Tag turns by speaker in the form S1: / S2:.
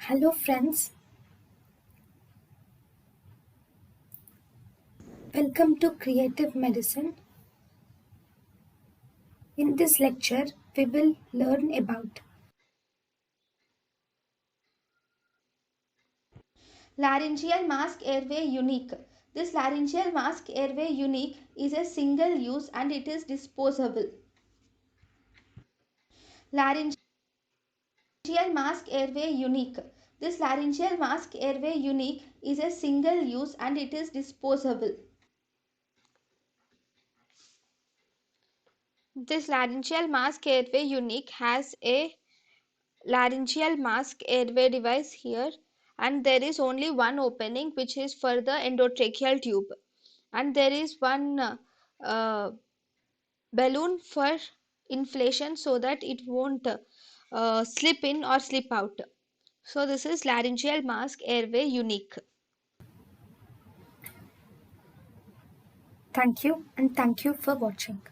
S1: Hello, friends. Welcome to Creative Medicine. In this lecture, we will learn about
S2: Laryngeal mask airway unique. This laryngeal mask airway unique is a single use and it is disposable. Laryngeal mask airway unique. This laryngeal mask airway unique is a single use and it is disposable. This laryngeal mask airway unique has a laryngeal mask airway device here, and there is only one opening which is for the endotracheal tube, and there is one uh, balloon for inflation so that it won't slip in or slip out. So this is laryngeal mask airway unique.
S1: thank you and thank you for watching.